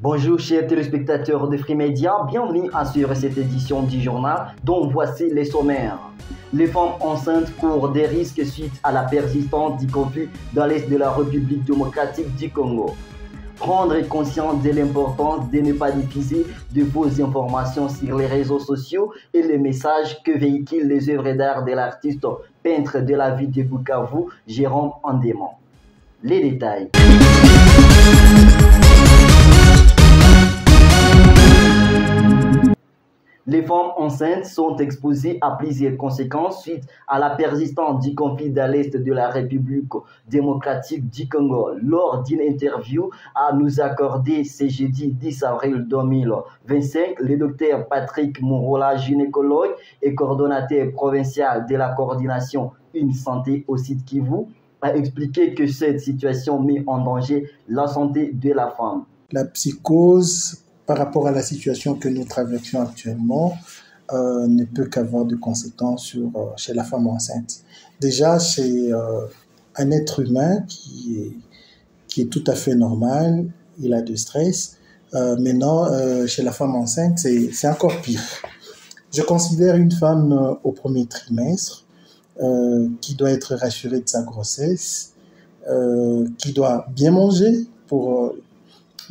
Bonjour chers téléspectateurs de Free Media, bienvenue à suivre cette édition du journal dont voici les sommaires. Les femmes enceintes courent des risques suite à la persistance du conflit dans l'est de la République démocratique du Congo. Prendre conscience de l'importance de ne pas diffuser de fausses informations sur les réseaux sociaux et les messages que véhiculent les œuvres d'art de l'artiste peintre de la ville de Bukavu, Jérôme Andéman. Les détails. Les femmes enceintes sont exposées à plusieurs conséquences suite à la persistance du conflit dans l'est de la République démocratique du Congo. Lors d'une interview à nous accorder ce jeudi 10 avril 2025, le docteur Patrick Mourola, gynécologue et coordonnateur provincial de la coordination Une Santé au site Kivu, a expliqué que cette situation met en danger la santé de la femme. La psychose, par rapport à la situation que nous traversons actuellement, ne peut qu'avoir de conséquences chez la femme enceinte. Déjà, c'est un être humain qui est tout à fait normal, il a du stress. Maintenant, chez la femme enceinte, c'est encore pire. Je considère une femme au premier trimestre qui doit être rassurée de sa grossesse, qui doit bien manger pour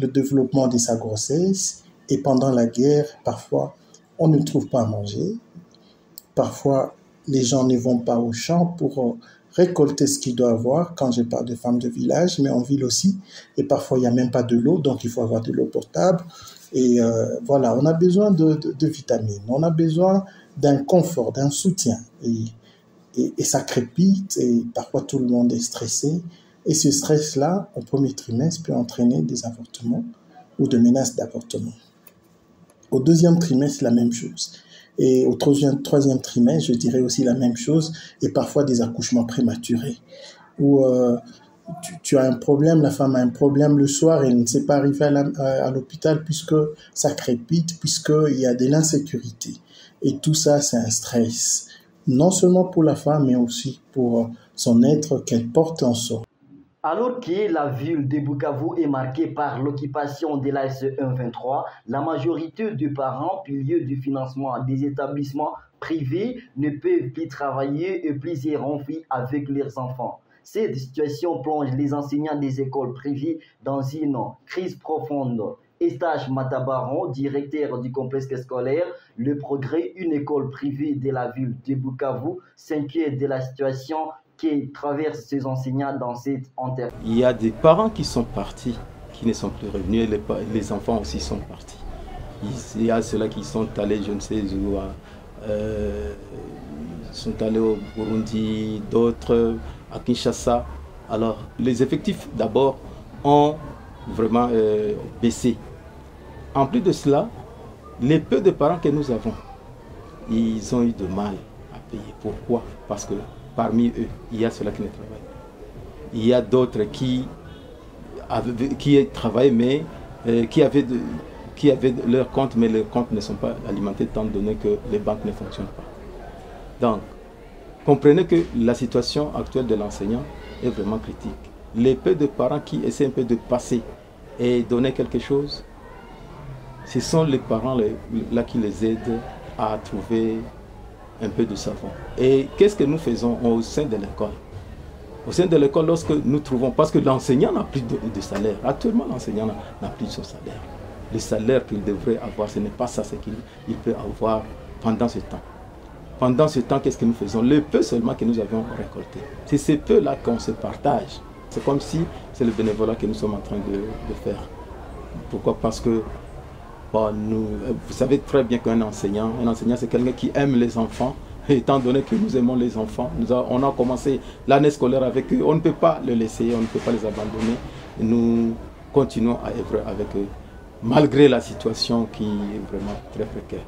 le développement de sa grossesse. Et pendant la guerre, parfois, on ne trouve pas à manger. Parfois, les gens ne vont pas au champ pour récolter ce qu'ils doivent avoir, quand je parle de femmes de village, mais en ville aussi. Et parfois, il n'y a même pas de l'eau, donc il faut avoir de l'eau potable. Et voilà, on a besoin de vitamines, on a besoin d'un confort, d'un soutien. Et ça crépite, et parfois tout le monde est stressé. Et ce stress-là, au premier trimestre, peut entraîner des avortements ou des menaces d'avortement. Au deuxième trimestre, la même chose. Et au troisième trimestre, je dirais aussi la même chose, et parfois des accouchements prématurés. Où tu as un problème, la femme a un problème le soir, et elle ne sait pas arriver à l'hôpital puisque ça crépite, puisqu'il y a de l'insécurité. Et tout ça, c'est un stress. Non seulement pour la femme, mais aussi pour son être qu'elle porte en soi. Alors que la ville de Bukavu est marquée par l'occupation de la SE123, la majorité des parents, piliers du financement des établissements privés, ne peuvent plus travailler et plusieurs enfants avec leurs enfants. Cette situation plonge les enseignants des écoles privées dans une crise profonde. Eustache Matabaron, directeur du complexe scolaire Le Progrès, une école privée de la ville de Bukavu, s'inquiète de la situation qui traverse ces enseignants dans cette entreprise. Il y a des parents qui sont partis, qui ne sont plus revenus, et les enfants aussi sont partis. Il y a ceux-là qui sont allés, je ne sais où, sont allés au Burundi, d'autres à Kinshasa. Alors, les effectifs d'abord ont vraiment baissé. En plus de cela, les peu de parents que nous avons, ils ont eu de mal à payer. Pourquoi? Parce que parmi eux, il y a ceux-là qui ne travaillent pas. Il y a d'autres qui travaillent, mais qui avaient leur compte, mais leurs comptes ne sont pas alimentés, étant donné que les banques ne fonctionnent pas. Donc, comprenez que la situation actuelle de l'enseignant est vraiment critique. Les peu de parents qui essaient un peu de passer et donner quelque chose, ce sont les parents là qui les aident à trouver un peu de savon. Et qu'est-ce que nous faisons au sein de l'école? Au sein de l'école, lorsque nous trouvons, parce que l'enseignant n'a plus de salaire. Actuellement, l'enseignant n'a plus son salaire. Le salaire qu'il devrait avoir, ce n'est pas ça, ce qu'il peut avoir pendant ce temps. Pendant ce temps, qu'est-ce que nous faisons? Le peu seulement que nous avions récolté. C'est ces peu-là qu'on se partage. C'est comme si c'est le bénévolat que nous sommes en train de faire. Pourquoi? Parce que vous savez très bien qu'un enseignant, c'est quelqu'un qui aime les enfants. Et étant donné que nous aimons les enfants, on a commencé l'année scolaire avec eux, on ne peut pas les laisser, on ne peut pas les abandonner. Nous continuons à œuvrer avec eux, malgré la situation qui est vraiment très précaire.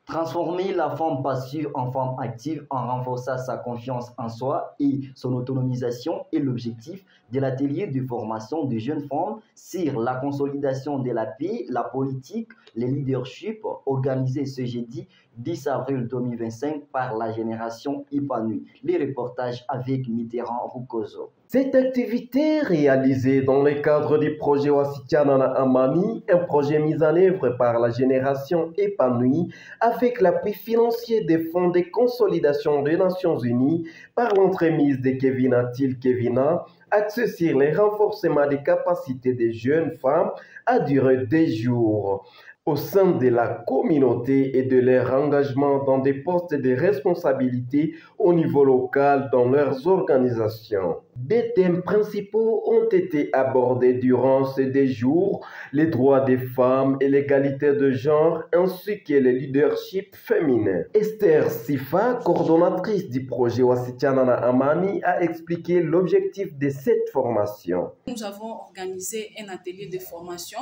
Transformer la femme passive en femme active en renforçant sa confiance en soi et son autonomisation est l'objectif de l'atelier de formation de jeunes femmes sur la consolidation de la paix, la politique, le leadership organisé ce jeudi 10 avril 2025 par la génération épanouie. Les reportages avec Mitterrand Rukozo. Cette activité réalisée dans le cadre du projet Wassitianana Amani, un projet mis en œuvre par la génération épanouie avec l'appui financier des fonds de consolidation des Nations Unies par l'entremise de Kevina Til Kevina, axé sur le renforcement des capacités des jeunes femmes a duré 2 jours au sein de la communauté et de leur engagement dans des postes de responsabilité au niveau local dans leurs organisations. Des thèmes principaux ont été abordés durant ces 2 jours, les droits des femmes et l'égalité de genre, ainsi que le leadership féminin. Esther Sifa, coordonnatrice du projet Wassitianana Amani, a expliqué l'objectif de cette formation. Nous avons organisé un atelier de formation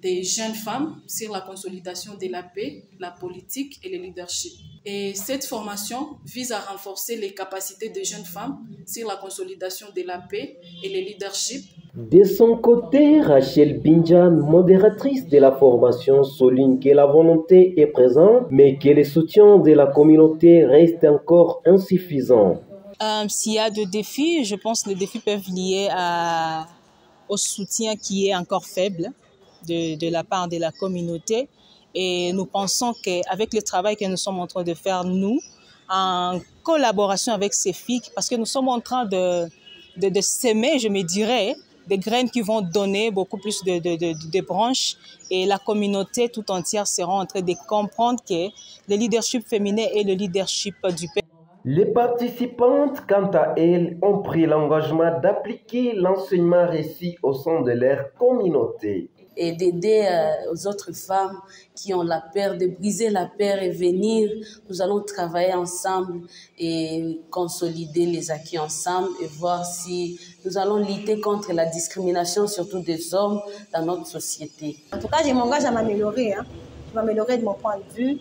des jeunes femmes sur la consolidation de la paix, la politique et le leadership. Et cette formation vise à renforcer les capacités des jeunes femmes sur la consolidation de la paix et le leadership. De son côté, Rachel Binjan, modératrice de la formation, souligne que la volonté est présente, mais que le soutien de la communauté reste encore insuffisant. S'il y a des défis, je pense que les défis peuvent lier au soutien qui est encore faible de la part de la communauté. Et nous pensons qu'avec le travail que nous sommes en train de faire, nous, en collaboration avec ces filles, parce que nous sommes en train de s'aimer, je me dirais, des graines qui vont donner beaucoup plus de branches, et la communauté tout entière sera en train de comprendre que le leadership féminin est le leadership du pays. Les participantes, quant à elles, ont pris l'engagement d'appliquer l'enseignement reçu au sein de leur communauté. Et d'aider aux autres femmes qui ont la peur, de briser la peur et venir. Nous allons travailler ensemble et consolider les acquis ensemble et voir si nous allons lutter contre la discrimination, surtout des hommes, dans notre société. En tout cas, je m'engage à m'améliorer. Je vais m'améliorer de mon point de vue.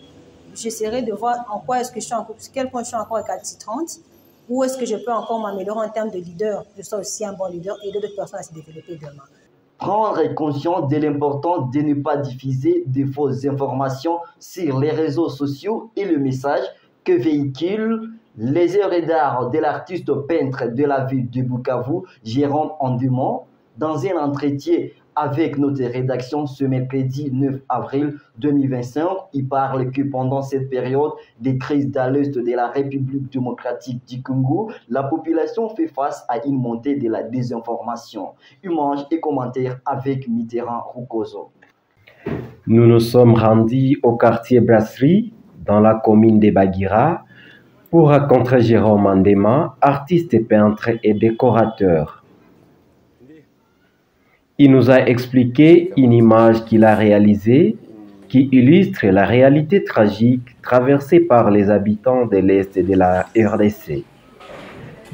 J'essaierai de voir en quoi est-ce que je suis encore, quel point je suis encore récalcitrante, où est-ce que je peux encore m'améliorer en termes de leader. Je sois aussi un bon leader et aider d'autres personnes à se développer demain. Prendre conscience de l'importance de ne pas diffuser de fausses informations sur les réseaux sociaux et le message que véhiculent les œuvres d'art de l'artiste peintre de la ville de Bukavu, Jérôme Andemont, dans un entretien avec notre rédaction ce mercredi 9 avril 2025. Il parle que pendant cette période de crise à l'est de la République démocratique du Congo, la population fait face à une montée de la désinformation. Images et commentaires avec Mitterrand Rukozo. Nous nous sommes rendus au quartier Brasserie, dans la commune de Bagira, pour rencontrer Jérôme Andemont, artiste peintre et décorateur. Il nous a expliqué une image qu'il a réalisée qui illustre la réalité tragique traversée par les habitants de l'Est de la RDC.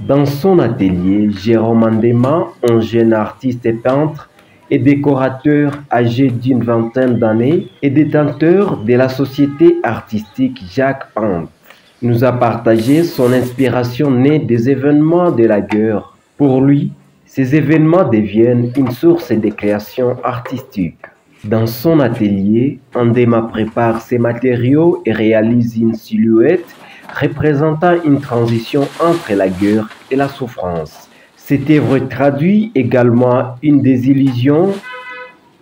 Dans son atelier, Jérôme Andemont, un jeune artiste peintre et décorateur âgé d'une vingtaine d'années et détenteur de la société artistique Jacques Ant, nous a partagé son inspiration née des événements de la guerre. Pour lui, ces événements deviennent une source de création artistique. Dans son atelier, Andemont prépare ses matériaux et réalise une silhouette représentant une transition entre la guerre et la souffrance. Cette œuvre traduit également une désillusion,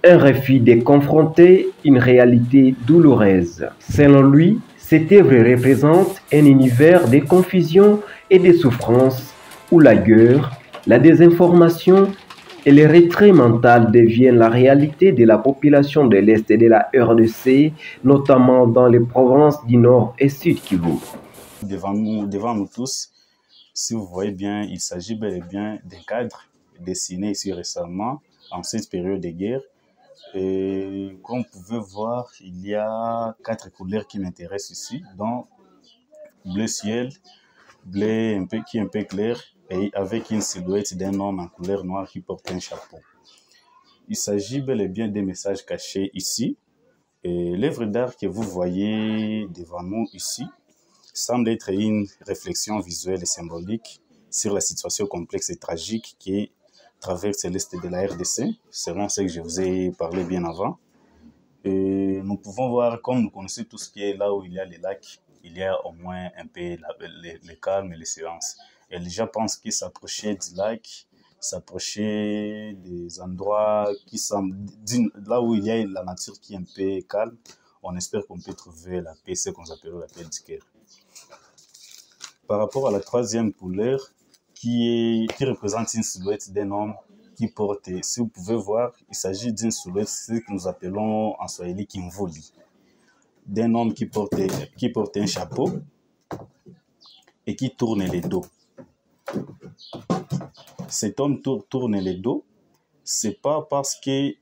un refus de confronter une réalité douloureuse. Selon lui, cette œuvre représente un univers de confusion et de souffrance où la guerre, la désinformation et le retrait mental deviennent la réalité de la population de l'Est et de la RDC, notamment dans les provinces du Nord et Sud Kivu. Devant nous tous, si vous voyez bien, il s'agit bel et bien d'un cadre dessiné ici récemment, en cette période de guerre. Et comme vous pouvez voir, il y a 4 couleurs qui m'intéressent ici, dont bleu ciel, bleu qui est un peu clair, et avec une silhouette d'un homme en couleur noire qui porte un chapeau. Il s'agit bel et bien des messages cachés ici. Et l'œuvre d'art que vous voyez devant nous ici semble être une réflexion visuelle et symbolique sur la situation complexe et tragique qui traverse l'Est de la RDC, selon ce que je vous ai parlé bien avant. Et nous pouvons voir, comme nous connaissons tout ce qui est là où il y a les lacs, il y a au moins un peu le calme et le silence. Et les gens pensent qu'ils s'approchaient du lac, s'approcher des endroits qui semblent, là où il y a la nature qui est un peu calme, on espère qu'on peut trouver la paix, ce qu'on appelle la paix du cœur. Par rapport à la troisième couleur, qui représente une silhouette d'un homme qui porte, si vous pouvez voir, il s'agit d'une silhouette, ce que nous appelons en swahili kimvuli, d'un homme qui porte un chapeau et qui tourne les dos. Cet homme tourne les dos, c'est pas parce qu'il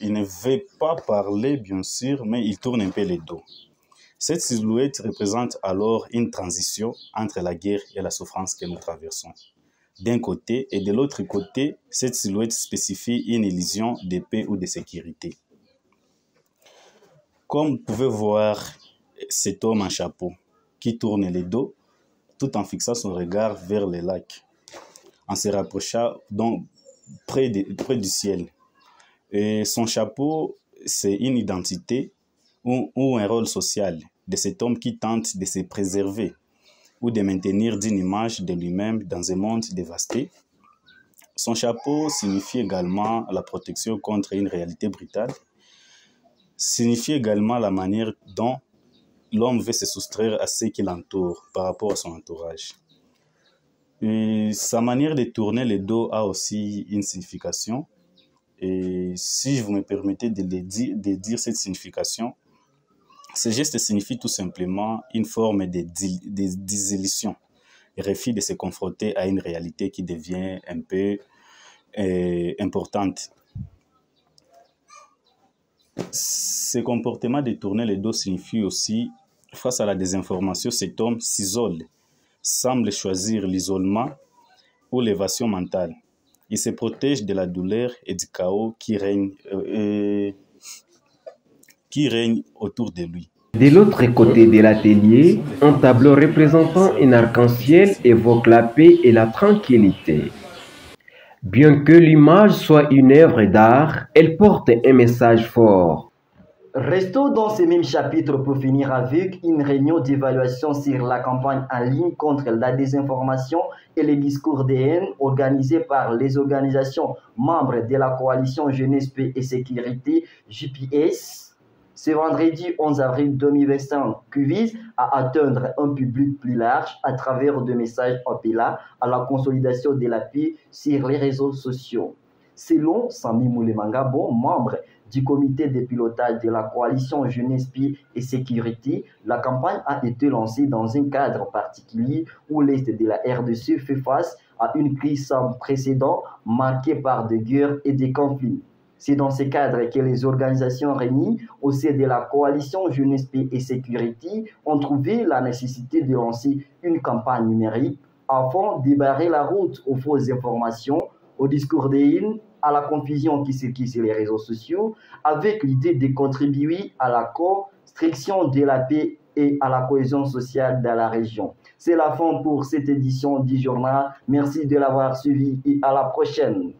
ne veut pas parler, bien sûr, mais il tourne un peu les dos. Cette silhouette représente alors une transition entre la guerre et la souffrance que nous traversons. D'un côté, et de l'autre côté, cette silhouette spécifie une illusion de paix ou de sécurité. Comme vous pouvez voir cet homme en chapeau qui tourne les dos, tout en fixant son regard vers le lac, en se rapprochant donc près du ciel. Et son chapeau, c'est une identité ou un rôle social de cet homme qui tente de se préserver ou de maintenir une image de lui-même dans un monde dévasté. Son chapeau signifie également la protection contre une réalité brutale, signifie également la manière dont l'homme veut se soustraire à ce qui l'entoure par rapport à son entourage. Et sa manière de tourner le dos a aussi une signification. Et si vous me permettez de dire cette signification, ce geste signifie tout simplement une forme de désillusion, refus de se confronter à une réalité qui devient un peu importante. Ce comportement de tourner le dos signifie aussi, face à la désinformation, cet homme s'isole, semble choisir l'isolement ou l'évasion mentale. Il se protège de la douleur et du chaos qui règne autour de lui. De l'autre côté de l'atelier, un tableau représentant un arc-en-ciel évoque la paix et la tranquillité. Bien que l'image soit une œuvre d'art, elle porte un message fort. Restons dans ce même chapitre pour finir avec une réunion d'évaluation sur la campagne en ligne contre la désinformation et les discours de haine organisée par les organisations membres de la coalition Jeunesse, Paix et Sécurité, JPS, ce vendredi 11 avril 2025, qui vise à atteindre un public plus large à travers des messages appelant à la consolidation de la paix sur les réseaux sociaux. Selon Sami Moulemangabo, membre du comité de pilotage de la coalition Jeunesse, Paix et Sécurité, la campagne a été lancée dans un cadre particulier où l'Est de la RDC fait face à une crise sans précédent marquée par des guerres et des conflits. C'est dans ce cadre que les organisations réunies au sein de la coalition Jeunesse, Paix et Sécurité ont trouvé la nécessité de lancer une campagne numérique afin de barrer la route aux fausses informations, au discours de haine, à la confusion qui circule sur les réseaux sociaux, avec l'idée de contribuer à la construction de la paix et à la cohésion sociale dans la région. C'est la fin pour cette édition du journal. Merci de l'avoir suivi et à la prochaine.